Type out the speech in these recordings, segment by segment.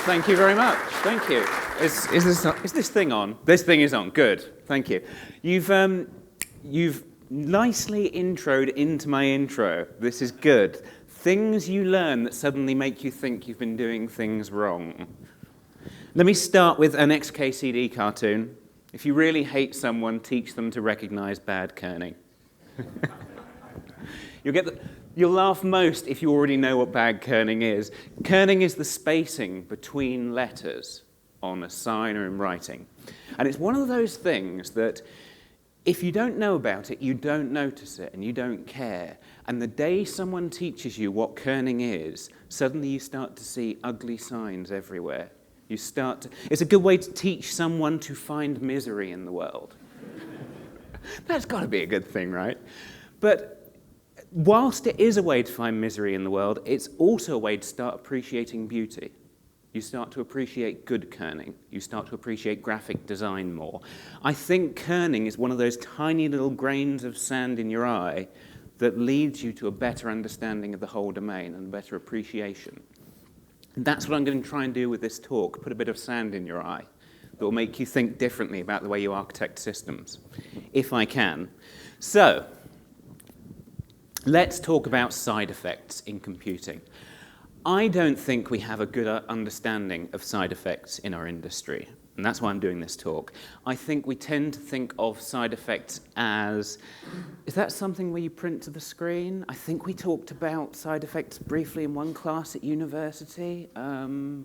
Thank you very much. Thank you. Is this thing on? This thing is on. Good. Thank you. You've nicely introed into my intro. This is good. Things you learn that suddenly make you think you've been doing things wrong. Let me start with an XKCD cartoon. If you really hate someone, teach them to recognize bad kerning. You'll laugh most if you already know what bad kerning is. Kerning is the spacing between letters on a sign or in writing. And it's one of those things that if you don't know about it, you don't notice it and you don't care. And the day someone teaches you what kerning is, suddenly you start to see ugly signs everywhere. It's a good way to teach someone to find misery in the world. That's got to be a good thing, right? But whilst it is a way to find misery in the world, it's also a way to start appreciating beauty. You start to appreciate good kerning. You start to appreciate graphic design more. I think kerning is one of those tiny little grains of sand in your eye that leads you to a better understanding of the whole domain and a better appreciation. And that's what I'm going to try and do with this talk, put a bit of sand in your eye that will make you think differently about the way you architect systems, if I can. So, let's talk about side effects in computing. I don't think we have a good understanding of side effects in our industry, and that's why I'm doing this talk. I think we tend to think of side effects as, is that something where you print to the screen? I think we talked about side effects briefly in one class at university. Or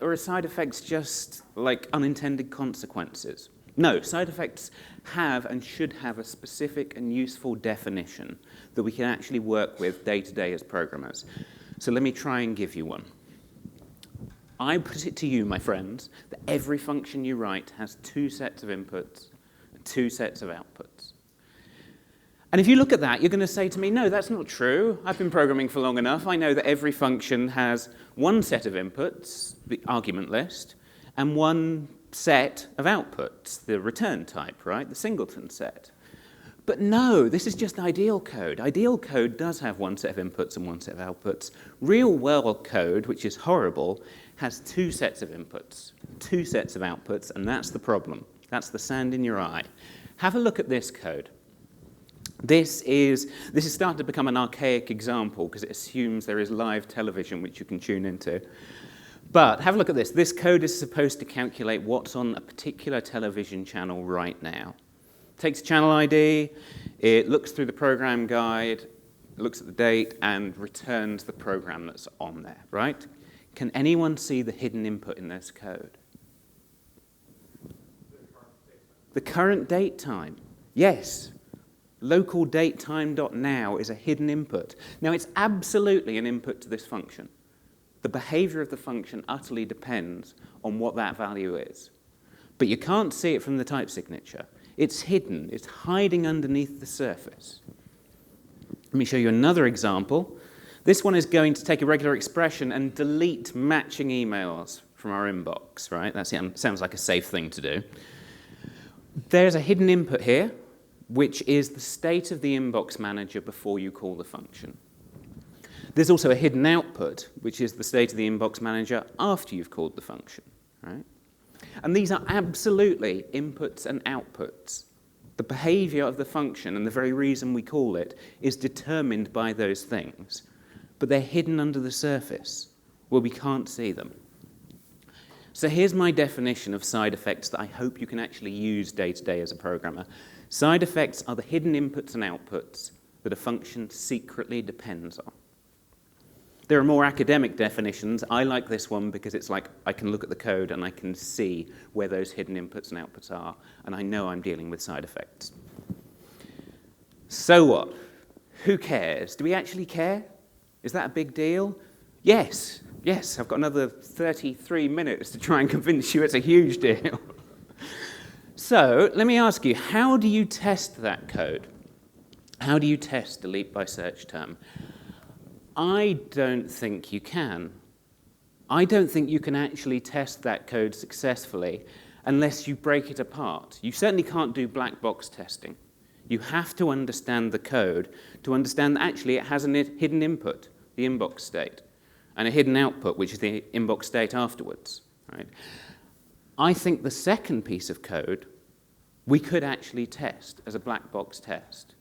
are side effects just like unintended consequences? No, side effects have and should have a specific and useful definition that we can actually work with day to day as programmers. So let me try and give you one. I put it to you, my friends, that every function you write has two sets of inputs and two sets of outputs. And if you look at that, you're going to say to me, no, that's not true. I've been programming for long enough. I know that every function has one set of inputs, the argument list, and one set of outputs, the return type, right? The singleton set. But no, this is just ideal code. Ideal code does have one set of inputs and one set of outputs. Real world code, which is horrible, has two sets of inputs, two sets of outputs, and that's the problem. That's the sand in your eye. Have a look at this code. This is starting to become an archaic example because it assumes there is live television which you can tune into. But have a look at this. This code is supposed to calculate what's on a particular television channel right now. It takes a channel ID, it looks through the program guide, looks at the date, and returns the program that's on there, right? Can anyone see the hidden input in this code? The current date time. Yes. Local datetime.now is a hidden input. Now, it's absolutely an input to this function. The behavior of the function utterly depends on what that value is. But you can't see it from the type signature. It's hidden. It's hiding underneath the surface. Let me show you another example. This one is going to take a regular expression and delete matching emails from our inbox, right? That sounds like a safe thing to do. There's a hidden input here, which is the state of the inbox manager before you call the function. There's also a hidden output, which is the state of the inbox manager after you've called the function, right? And these are absolutely inputs and outputs. The behavior of the function and the very reason we call it is determined by those things. But they're hidden under the surface where we can't see them. So here's my definition of side effects that I hope you can actually use day to day as a programmer. Side effects are the hidden inputs and outputs that a function secretly depends on. There are more academic definitions. I like this one because it's like I can look at the code and I can see where those hidden inputs and outputs are, and I know I'm dealing with side effects. So what? Who cares? Do we actually care? Is that a big deal? Yes. Yes, I've got another 33 minutes to try and convince you it's a huge deal. So let me ask you, how do you test that code? How do you test delete by search term? I don't think you can. I don't think you can actually test that code successfully unless you break it apart. You certainly can't do black box testing. You have to understand the code to understand that actually it has a hidden input, the inbox state. and a hidden output, which is the inbox state afterwards. Right? I think the second piece of code we could actually test as a black box test.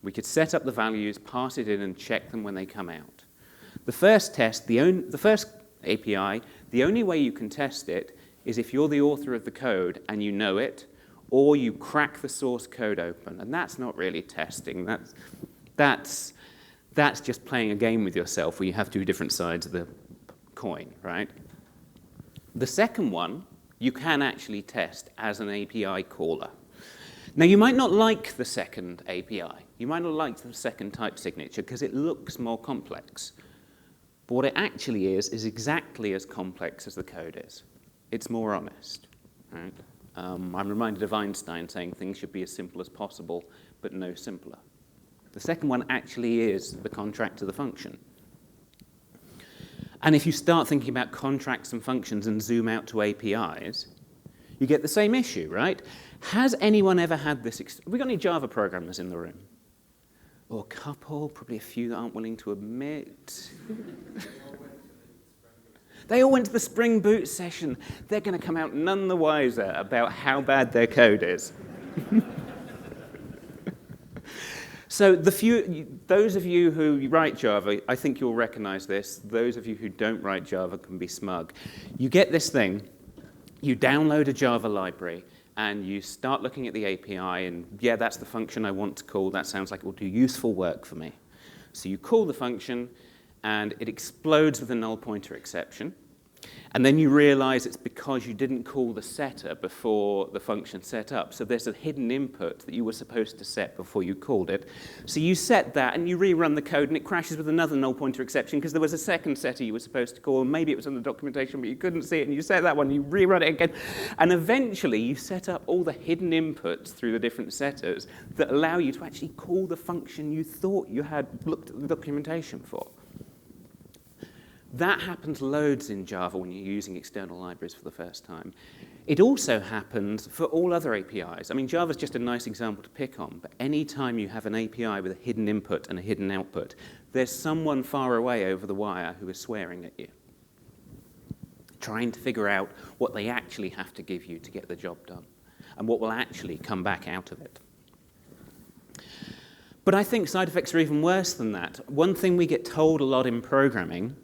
We could set up the values, pass it in, and check them when they come out. The first test, the first API, the only way you can test it is if you're the author of the code and you know it, or you crack the source code open. And that's not really testing. That's just playing a game with yourself where you have two different sides of the coin, right? The second one, you can actually test as an API caller. Now, you might not like the second API. You might not like the second type signature because it looks more complex. But what it actually is exactly as complex as the code is. It's more honest. Right? I'm reminded of Einstein saying things should be as simple as possible, but no simpler. The second one actually is the contract to the function. And if you start thinking about contracts and functions and zoom out to APIs, you get the same issue, right? Has anyone ever had this? Have we got any Java programmers in the room? Or a couple, probably a few that aren't willing to admit. They all went to the Spring Boot session. They're going to come out none the wiser about how bad their code is. So those of you who write Java, I think you'll recognize this. Those of you who don't write Java can be smug. You get this thing, you download a Java library, and you start looking at the API, and yeah, that's the function I want to call. That sounds like it will do useful work for me. So you call the function, and it explodes with a null pointer exception. And then you realize it's because you didn't call the setter before the function set up. So there's a hidden input that you were supposed to set before you called it. So you set that, and you rerun the code, and it crashes with another null pointer exception because there was a second setter you were supposed to call, and maybe it was in the documentation, but you couldn't see it, and you set that one, you rerun it again. And eventually, you set up all the hidden inputs through the different setters that allow you to actually call the function you thought you had looked at the documentation for. That happens loads in Java when you're using external libraries for the first time. It also happens for all other APIs. I mean, Java's just a nice example to pick on, but any time you have an API with a hidden input and a hidden output, there's someone far away over the wire who is swearing at you, trying to figure out what they actually have to give you to get the job done, and what will actually come back out of it. But I think side effects are even worse than that. One thing we get told a lot in programming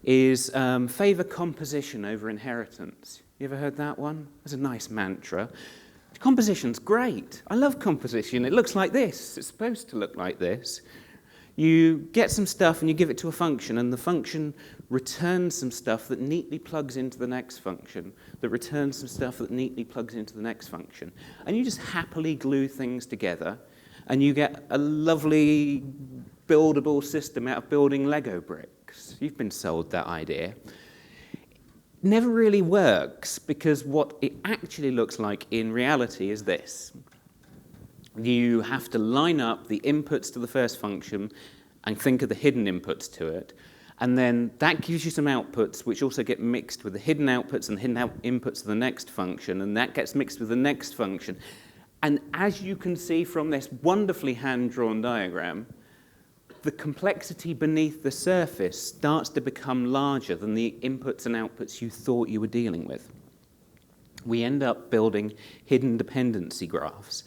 is favor composition over inheritance. You ever heard that one? It's a nice mantra. Composition's great. I love composition. It looks like this. It's supposed to look like this. You get some stuff and you give it to a function, and the function returns some stuff that neatly plugs into the next function, that returns some stuff that neatly plugs into the next function. And you just happily glue things together, and you get a lovely buildable system out of building Lego bricks. You've been sold that idea. Never really works, because what it actually looks like in reality is this. You have to line up the inputs to the first function and think of the hidden inputs to it. And then that gives you some outputs which also get mixed with the hidden outputs and hidden inputs to the next function, and that gets mixed with the next function. And as you can see from this wonderfully hand-drawn diagram, the complexity beneath the surface starts to become larger than the inputs and outputs you thought you were dealing with. We end up building hidden dependency graphs.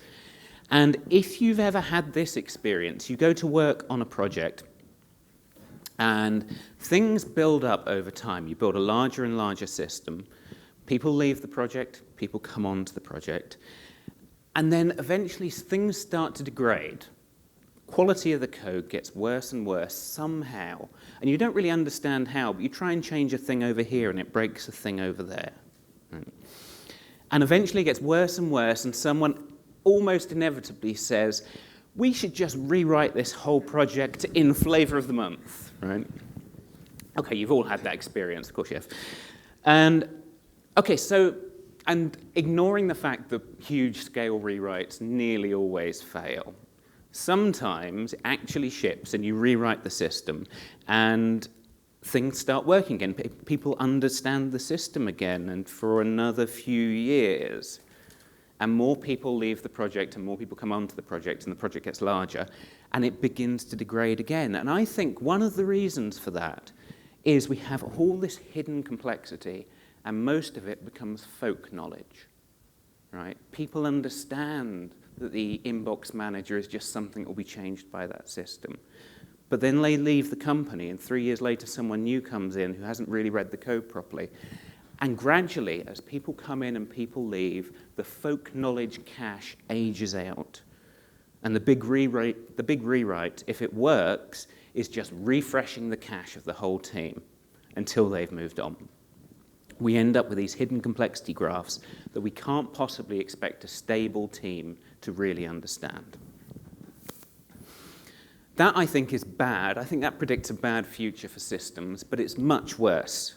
And if you've ever had this experience, you go to work on a project and things build up over time. You build a larger and larger system. People leave the project, people come onto the project, and then eventually things start to degrade. Quality of the code gets worse and worse somehow, and you don't really understand how, but you try and change a thing over here and it breaks a thing over there. Right? And eventually it gets worse and worse, and someone almost inevitably says, we should just rewrite this whole project in flavor of the month, right? Okay, you've all had that experience, of course you have. And, okay, so, and ignoring the fact that huge scale rewrites nearly always fail, sometimes it actually ships and you rewrite the system and things start working again. People understand the system again, and for another few years, and more people leave the project and more people come onto the project, and the project gets larger, and it begins to degrade again. And I think one of the reasons for that is we have all this hidden complexity, and most of it becomes folk knowledge, right? People understand that the inbox manager is just something that will be changed by that system. But then they leave the company, and 3 years later, someone new comes in who hasn't really read the code properly. And gradually, as people come in and people leave, the folk knowledge cache ages out. And the big rewrite, if it works, is just refreshing the cache of the whole team until they've moved on. We end up with these hidden complexity graphs that we can't possibly expect a stable team to really understand. That, I think, is bad. I think that predicts a bad future for systems, but it's much worse.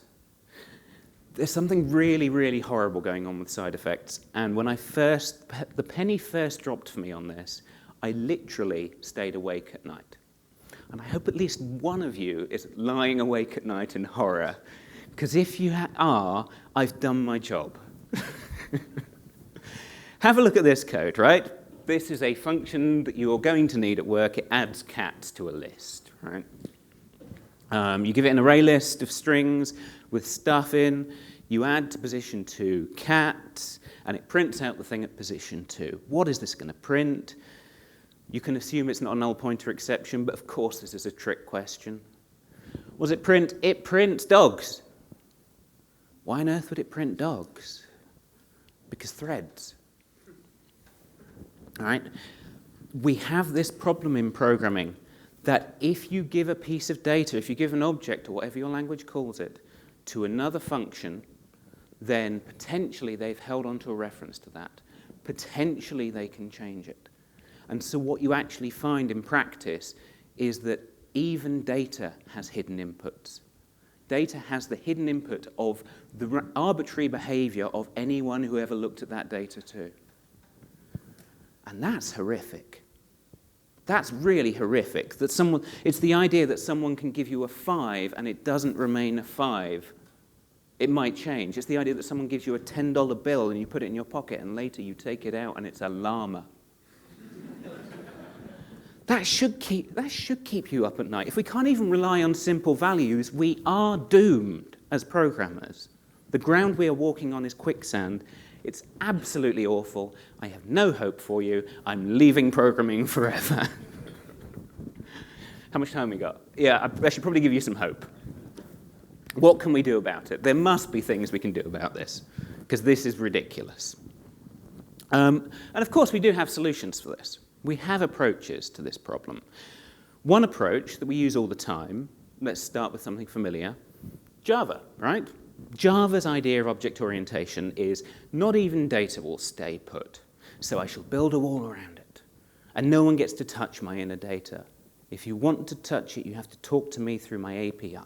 There's something really, really horrible going on with side effects, and when the penny first dropped for me on this, I literally stayed awake at night. And I hope at least one of you is lying awake at night in horror, because if you are, I've done my job. Have a look at this code, right? This is a function that you're going to need at work. It adds cats to a list, right? You give it an array list of strings with stuff in. You add to position 2 cats, and it prints out the thing at position 2. What is this going to print? You can assume it's not a null pointer exception, but of course this is a trick question. What does it print? It prints dogs. Why on earth would it print dogs? Because threads. All right? We have this problem in programming that if you give a piece of data, if you give an object or whatever your language calls it, to another function, then potentially they've held onto a reference to that. Potentially they can change it. And so what you actually find in practice is that even data has hidden inputs. Data has the hidden input of the arbitrary behavior of anyone who ever looked at that data too. And that's horrific. That's really horrific. It's the idea that someone can give you a 5 and it doesn't remain a 5. It might change. It's the idea that someone gives you a $10 bill and you put it in your pocket and later you take it out and it's a llama. That should keep you up at night. If we can't even rely on simple values, we are doomed as programmers. The ground we are walking on is quicksand. It's absolutely awful. I have no hope for you. I'm leaving programming forever. How much time we got? Yeah, I should probably give you some hope. What can we do about it? There must be things we can do about this, because this is ridiculous. And of course, we do have solutions for this. We have approaches to this problem. One approach that we use all the time, let's start with something familiar, Java, right? Java's idea of object orientation is not even data will stay put, so I shall build a wall around it, and no one gets to touch my inner data. If you want to touch it, you have to talk to me through my API,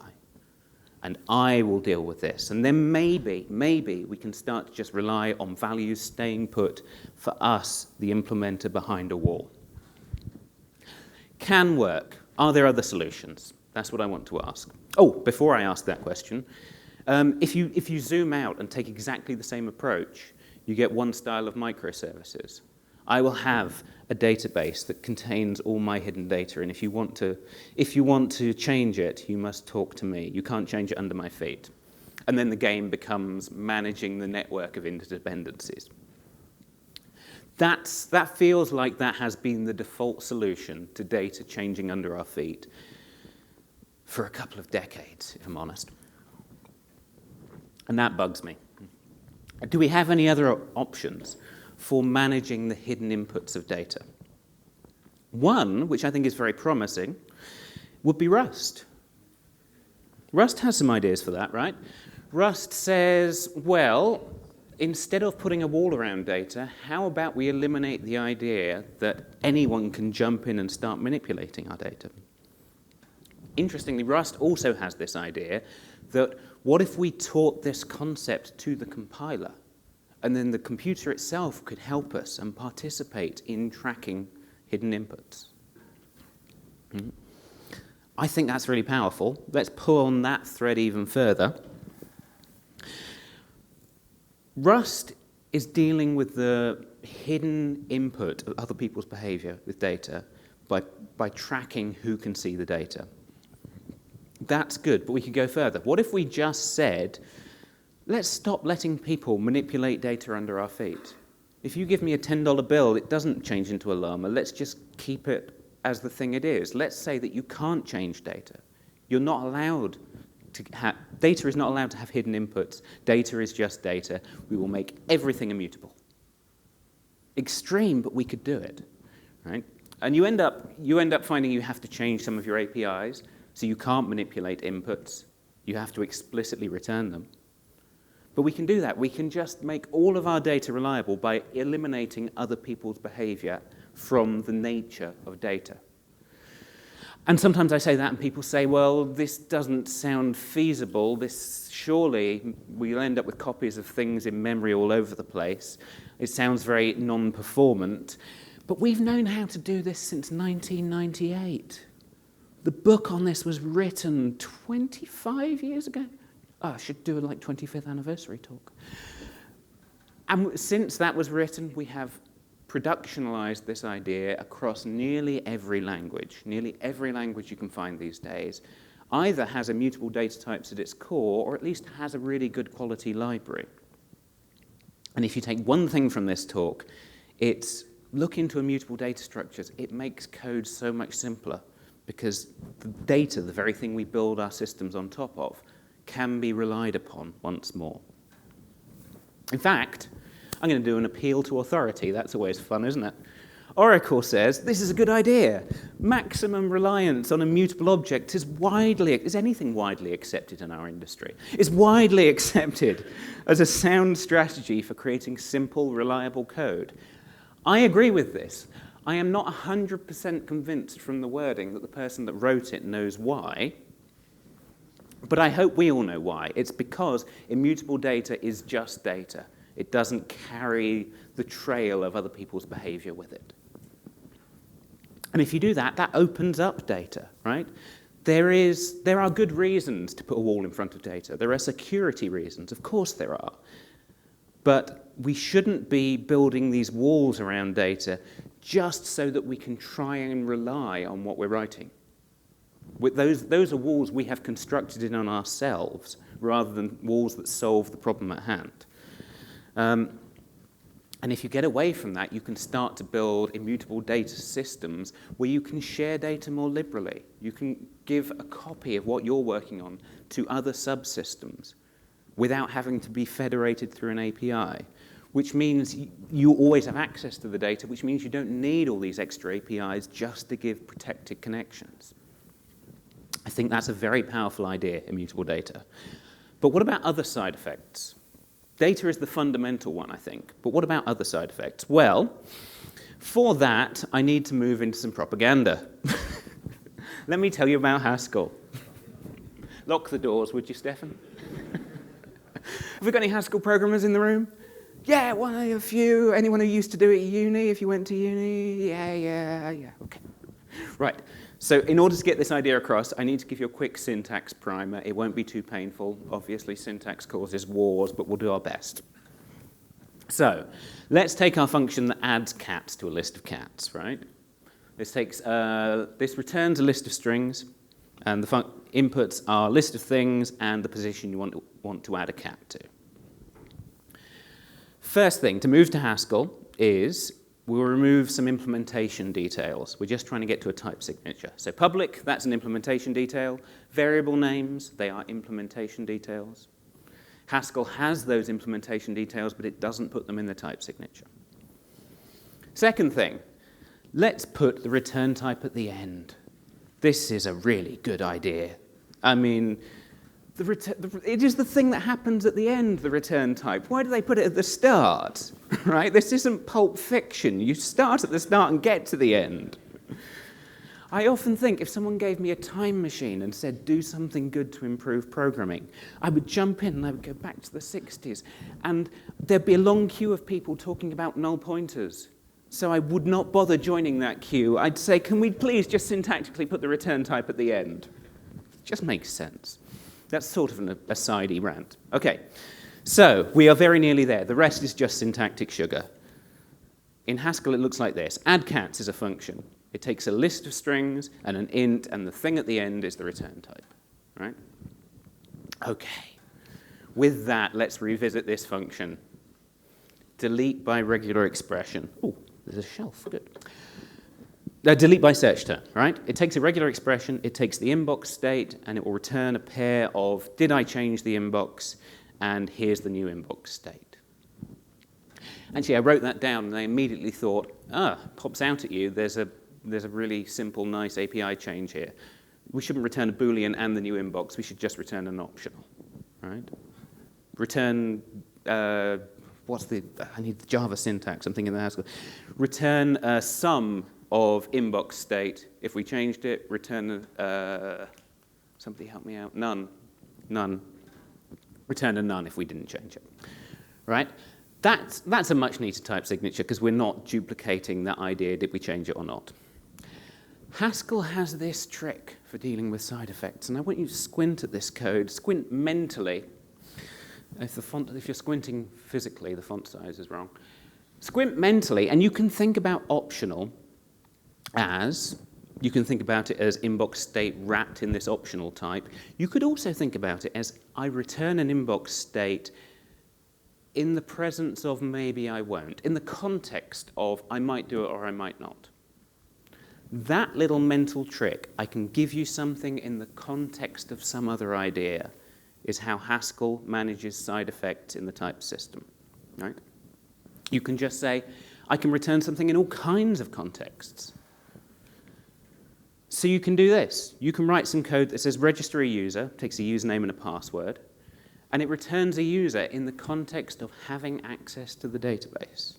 and I will deal with this. And then maybe we can start to just rely on values staying put for us, the implementer behind a wall. Can work. Are there other solutions? That's what I want to ask. Oh, before I ask that question, if you zoom out and take exactly the same approach, you get one style of microservices. I will have a database that contains all my hidden data, and if you want to change it, you must talk to me. You can't change it under my feet. And then the game becomes managing the network of interdependencies. That feels like that has been the default solution to data changing under our feet for a couple of decades, if I'm honest. And that bugs me. Do we have any other options for managing the hidden inputs of data? One, which I think is very promising, would be Rust. Rust has some ideas for that, right? Rust says, well, instead of putting a wall around data, how about we eliminate the idea that anyone can jump in and start manipulating our data? Interestingly, Rust also has this idea that what if we taught this concept to the compiler, and then the computer itself could help us and participate in tracking hidden inputs? I think that's really powerful. Let's pull on that thread even further. Rust is dealing with the hidden input of other people's behavior with data by tracking who can see the data. That's good, but we could go further. What if we just said, let's stop letting people manipulate data under our feet? If you give me a $10 bill, it doesn't change into a llama. Let's just keep it as the thing it is. Let's say that you can't change data. You're not allowed to have, data is not allowed to have hidden inputs. Data is just data. We will make everything immutable. Extreme, but we could do it, right? And you end up finding you have to change some of your APIs, so you can't manipulate inputs. You have to explicitly return them. But we can do that. We can just make all of our data reliable by eliminating other people's behavior from the nature of data. And sometimes I say that and people say, well, this doesn't sound feasible. This surely we'll end up with copies of things in memory all over the place. It sounds very non-performant. But we've known how to do this since 1998. The book on this was written 25 years ago. Oh, I should do a 25th anniversary talk. And since that was written, we have productionalized this idea across nearly every language. Nearly every language you can find these days either has immutable data types at its core or at least has a really good quality library. And if you take one thing from this talk, it's look into immutable data structures. It makes code so much simpler because the data, the very thing we build our systems on top of, can be relied upon once more. In fact, I'm going to do an appeal to authority. That's always fun, isn't it? Oracle says, this is a good idea. Maximum reliance on immutable objects is anything widely accepted in our industry? Is widely accepted as a sound strategy for creating simple, reliable code. I agree with this. I am not 100% convinced from the wording that the person that wrote it knows why, but I hope we all know why. It's because immutable data is just data. It doesn't carry the trail of other people's behavior with it. And if you do that, that opens up data, right? There are good reasons to put a wall in front of data. There are security reasons. Of course there are. But we shouldn't be building these walls around data just so that we can try and rely on what we're writing. With those are walls we have constructed in on ourselves rather than walls that solve the problem at hand. And if you get away from that, you can start to build immutable data systems where you can share data more liberally. You can give a copy of what you're working on to other subsystems without having to be federated through an API, which means you always have access to the data, which means you don't need all these extra APIs just to give protected connections. I think that's a very powerful idea, immutable data. But what about other side effects? Data is the fundamental one, I think. But what about other side effects? Well, for that, I need to move into some propaganda. Let me tell you about Haskell. Lock the doors, would you, Stefan? Have we got any Haskell programmers in the room? Yeah, well, a few. Anyone who used to do it at uni, if you went to uni? Yeah, okay. Right. So in order to get this idea across, I need to give you a quick syntax primer. It won't be too painful. Obviously, syntax causes wars, but we'll do our best. So let's take our function that adds cats to a list of cats, right? This returns a list of strings, and the inputs are a list of things and the position you want to add a cat to. First thing, to move to Haskell is we'll remove some implementation details. We're just trying to get to a type signature. So public, that's an implementation detail. Variable names, they are implementation details. Haskell has those implementation details, but it doesn't put them in the type signature. Second thing, let's put the return type at the end. This is a really good idea. I mean, it is the thing that happens at the end, the return type. Why do they put it at the start? Right? This isn't Pulp Fiction. You start at the start and get to the end. I often think if someone gave me a time machine and said, do something good to improve programming, I would jump in and I would go back to the 60s. And there'd be a long queue of people talking about null pointers. So I would not bother joining that queue. I'd say, can we please just syntactically put the return type at the end? It just makes sense. That's sort of an asidey rant. Okay, so we are very nearly there. The rest is just syntactic sugar. In Haskell, it looks like this. Add cats is a function. It takes a list of strings and an int, and the thing at the end is the return type. right? Okay. With that, let's revisit this function. Delete by regular expression. Oh, there's a shelf. Good. Delete by search term, right? It takes a regular expression, it takes the inbox state, and it will return a pair of, did I change the inbox, and here's the new inbox state. Actually, I wrote that down, and I immediately thought, pops out at you, there's a really simple, nice API change here. We shouldn't return a Boolean and the new inbox, we should just return an optional, right? Return, I need the Java syntax, I'm thinking of the Haskell. Return sum of inbox state. If we changed it, return somebody help me out. None. Return a none if we didn't change it. Right? That's a much neater type signature because we're not duplicating that idea, did we change it or not. Haskell has this trick for dealing with side effects, and I want you to squint at this code, squint mentally. If you're squinting physically, the font size is wrong. Squint mentally, and you can think about optional you can think about it as inbox state wrapped in this optional type. You could also think about it as I return an inbox state in the presence of maybe I won't, in the context of I might do it or I might not. That little mental trick, I can give you something in the context of some other idea, is how Haskell manages side effects in the type system, right? You can just say, I can return something in all kinds of contexts. So you can do this. You can write some code that says register a user, takes a username and a password, and it returns a user in the context of having access to the database.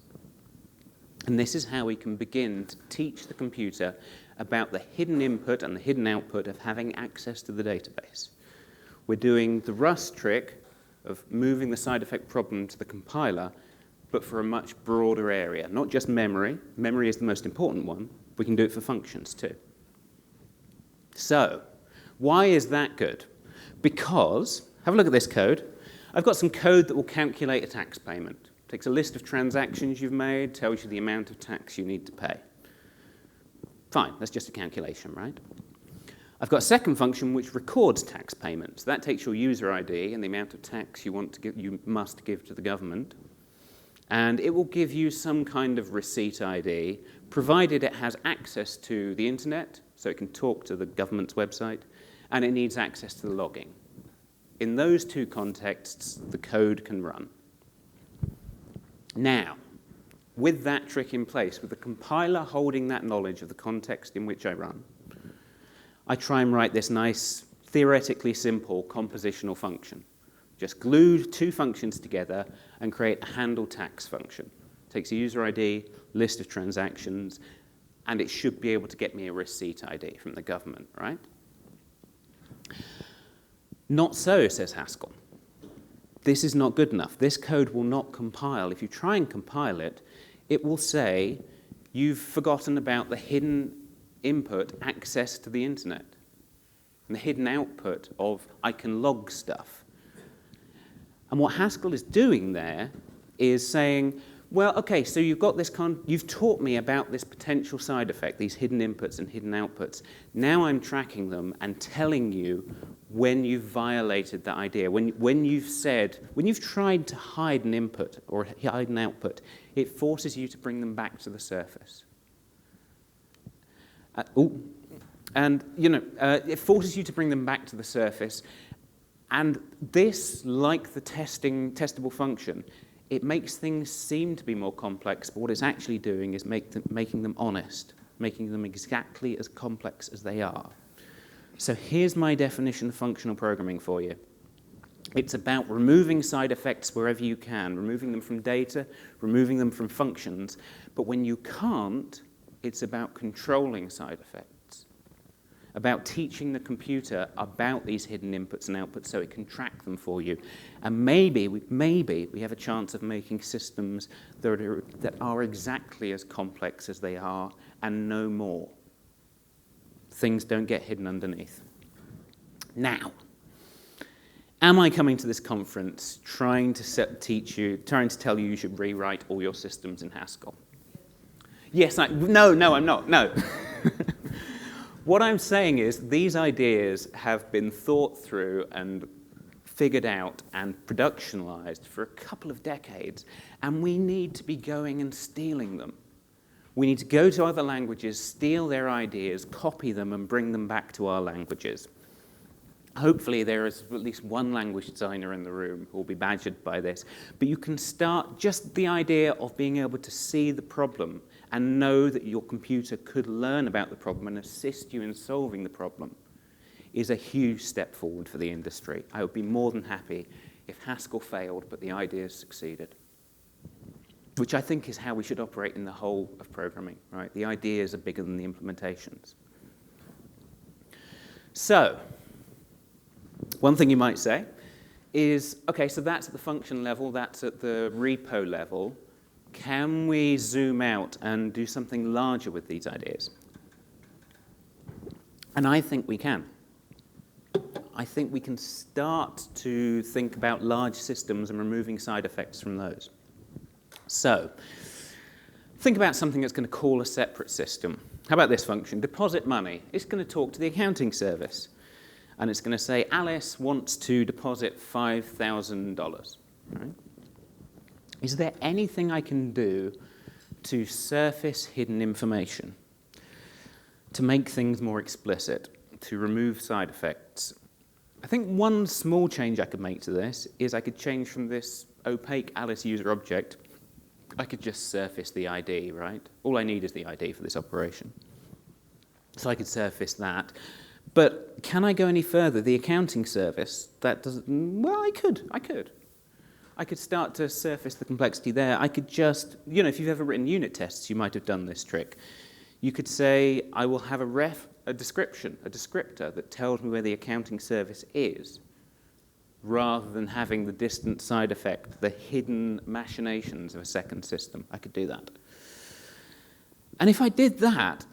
And this is how we can begin to teach the computer about the hidden input and the hidden output of having access to the database. We're doing the Rust trick of moving the side effect problem to the compiler, but for a much broader area, not just memory. Memory is the most important one. We can do it for functions too. So, why is that good? Because, have a look at this code. I've got some code that will calculate a tax payment. It takes a list of transactions you've made, tells you the amount of tax you need to pay. Fine, that's just a calculation, right? I've got a second function which records tax payments. That takes your user ID and the amount of tax you must give to the government. And it will give you some kind of receipt ID, provided it has access to the internet, so it can talk to the government's website, and it needs access to the logging. In those two contexts, the code can run. Now, with that trick in place, with the compiler holding that knowledge of the context in which I run, I try and write this nice, theoretically simple compositional function. Just glue two functions together and create a handle tax function. It takes a user ID, list of transactions, and it should be able to get me a receipt ID from the government, right? Not so, says Haskell. This is not good enough. This code will not compile. If you try and compile it, it will say, you've forgotten about the hidden input access to the internet, and the hidden output of I can log stuff. And what Haskell is doing there is saying, well, okay, so you've got this you've taught me about this potential side effect, these hidden inputs and hidden outputs. Now I'm tracking them and telling you when you've violated that idea, when you've tried to hide an input or hide an output, it forces you to bring them back to the surface. It forces you to bring them back to the surface. And this, like the testable function, it makes things seem to be more complex, but what it's actually doing is making them honest, making them exactly as complex as they are. So here's my definition of functional programming for you. It's about removing side effects wherever you can, removing them from data, removing them from functions. But when you can't, it's about controlling side effects, about teaching the computer about these hidden inputs and outputs so it can track them for you. And maybe we have a chance of making systems that are exactly as complex as they are and no more. Things don't get hidden underneath. Now, am I coming to this conference trying to tell you you should rewrite all your systems in Haskell? Yes, no, I'm not, no. What I'm saying is these ideas have been thought through and figured out and productionalized for a couple of decades, and we need to be going and stealing them. We need to go to other languages, steal their ideas, copy them, and bring them back to our languages. Hopefully there is at least one language designer in the room who will be badgered by this, but you can start just the idea of being able to see the problem and know that your computer could learn about the problem and assist you in solving the problem is a huge step forward for the industry. I would be more than happy if Haskell failed, but the ideas succeeded, which I think is how we should operate in the whole of programming, right? The ideas are bigger than the implementations. So, one thing you might say is, okay, so that's at the function level, that's at the repo level. Can we zoom out and do something larger with these ideas? And I think we can. I think we can start to think about large systems and removing side effects from those. So, think about something that's going to call a separate system. How about this function? Deposit money. It's going to talk to the accounting service. And it's going to say, Alice wants to deposit $5,000. Right? Is there anything I can do to surface hidden information, to make things more explicit, to remove side effects? I think one small change I could make to this is I could change from this opaque Alice user object, I could just surface the ID, right? All I need is the ID for this operation. So I could surface that. But can I go any further? The accounting service, that doesn't, well, I could. I could start to surface the complexity there. I could just, if you've ever written unit tests, you might have done this trick. You could say, I will have a description, a descriptor that tells me where the accounting service is, rather than having the distant side effect, the hidden machinations of a second system. I could do that. And if I did that,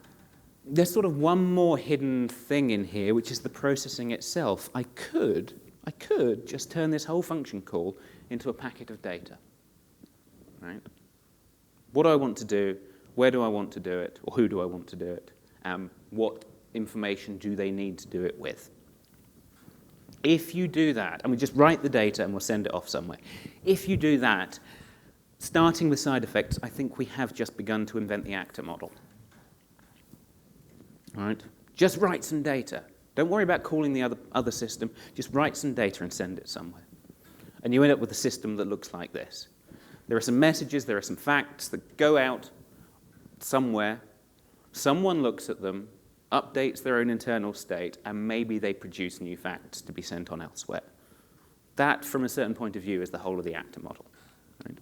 there's sort of one more hidden thing in here, which is the processing itself. I could just turn this whole function call into a packet of data. Right? What do I want to do? Where do I want to do it? Or who do I want to do it? What information do they need to do it with? If you do that, and we just write the data and we'll send it off somewhere. If you do that, starting with side effects, I think we have just begun to invent the actor model. All right? Just write some data. Don't worry about calling the other system. Just write some data and send it somewhere. And you end up with a system that looks like this. There are some messages, there are some facts that go out somewhere. Someone looks at them, updates their own internal state, and maybe they produce new facts to be sent on elsewhere. That, from a certain point of view, is the whole of the actor model. Right?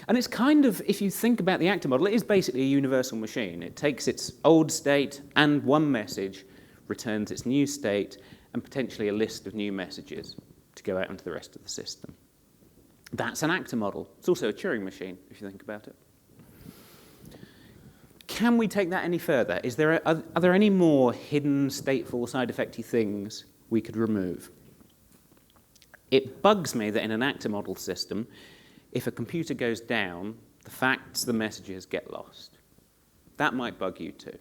And it's kind of, if you think about the actor model, it is basically a universal machine. It takes its old state and one message, returns its new state, and potentially a list of new messages to go out into the rest of the system. That's an actor model. It's also a Turing machine, if you think about it. Can we take that any further? Are there any more hidden, stateful, side-effecty things we could remove? It bugs me that in an actor model system, if a computer goes down, the facts, the messages get lost. That might bug you too.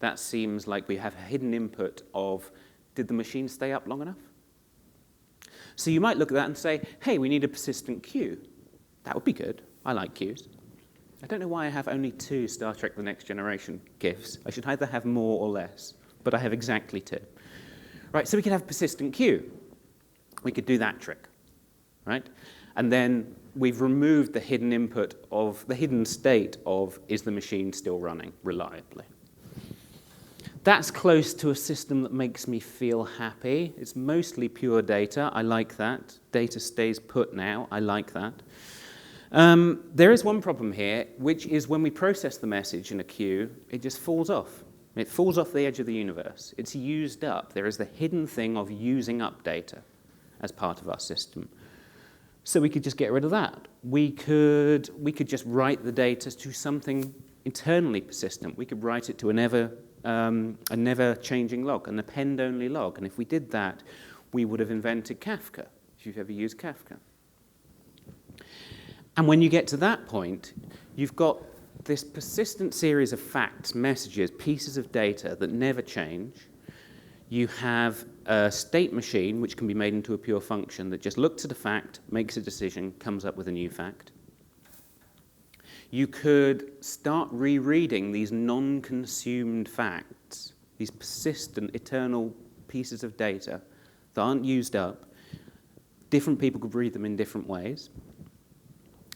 That seems like we have a hidden input of, did the machine stay up long enough? So you might look at that and say, hey, we need a persistent queue. That would be good. I like queues. I don't know why I have only 2 Star Trek The Next Generation GIFs. I should either have more or less, but I have exactly 2. Right, so we could have a persistent queue. We could do that trick, right? And then we've removed the hidden input of, the hidden state of, is the machine still running reliably? That's close to a system that makes me feel happy. It's mostly pure data. I like that. Data stays put now. I like that. There is one problem here, which is when we process the message in a queue, it just falls off. It falls off the edge of the universe. It's used up. There is the hidden thing of using up data as part of our system. So we could just get rid of that. We could just write the data to something internally persistent. We could write it to a never-changing log, an append-only log. And if we did that, we would have invented Kafka, if you've ever used Kafka. And when you get to that point, you've got this persistent series of facts, messages, pieces of data that never change. You have a state machine, which can be made into a pure function that just looks at a fact, makes a decision, comes up with a new fact. You could start rereading these non-consumed facts, these persistent, eternal pieces of data that aren't used up. Different people could read them in different ways.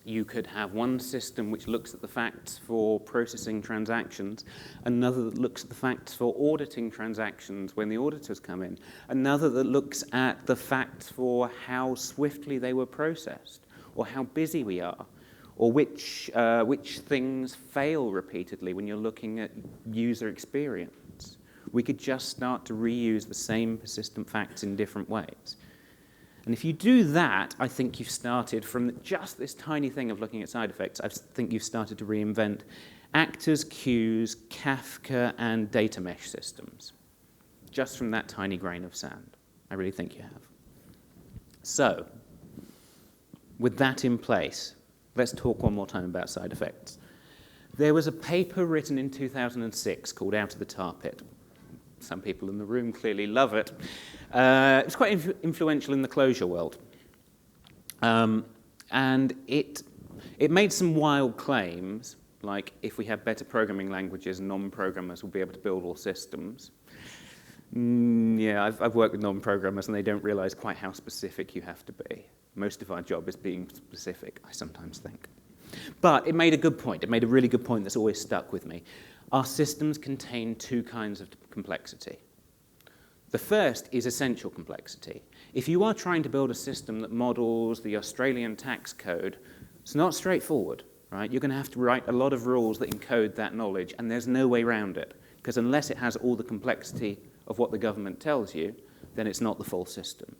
You could have one system which looks at the facts for processing transactions, another that looks at the facts for auditing transactions when the auditors come in, another that looks at the facts for how swiftly they were processed, or how busy we are, or which things fail repeatedly when you're looking at user experience. We could just start to reuse the same persistent facts in different ways. And if you do that, I think you've started from just this tiny thing of looking at side effects, I think you've started to reinvent actors, queues, Kafka, and data mesh systems. Just from that tiny grain of sand. I really think you have. So, with that in place, let's talk one more time about side effects. There was a paper written in 2006 called Out of the Tar Pit. Some people in the room clearly love it. It was quite influential in the closure world. And it made some wild claims, like if we have better programming languages, non-programmers will be able to build all systems. Yeah, I've worked with non-programmers, and they don't realize quite how specific you have to be. Most of our job is being specific, I sometimes think. But it made a good point. It made a really good point that's always stuck with me. Our systems contain two kinds of complexity. The first is essential complexity. If you are trying to build a system that models the Australian tax code, it's not straightforward, right? You're going to have to write a lot of rules that encode that knowledge, and there's no way around it, because unless it has all the complexity of what the government tells you, then it's not the full system.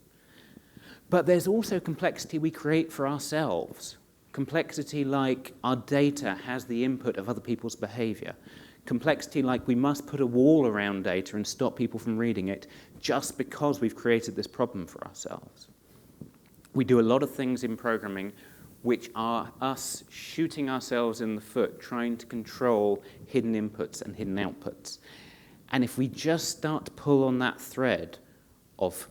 But there's also complexity we create for ourselves. Complexity like our data has the input of other people's behavior. Complexity like we must put a wall around data and stop people from reading it just because we've created this problem for ourselves. We do a lot of things in programming which are us shooting ourselves in the foot, trying to control hidden inputs and hidden outputs. And if we just start to pull on that thread of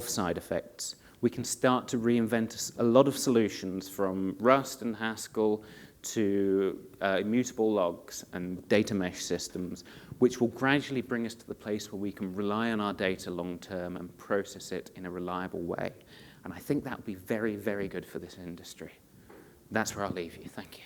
side effects, we can start to reinvent a lot of solutions from Rust and Haskell to immutable logs and data mesh systems, which will gradually bring us to the place where we can rely on our data long term and process it in a reliable way. And I think that would be very, very good for this industry. That's where I'll leave you. Thank you.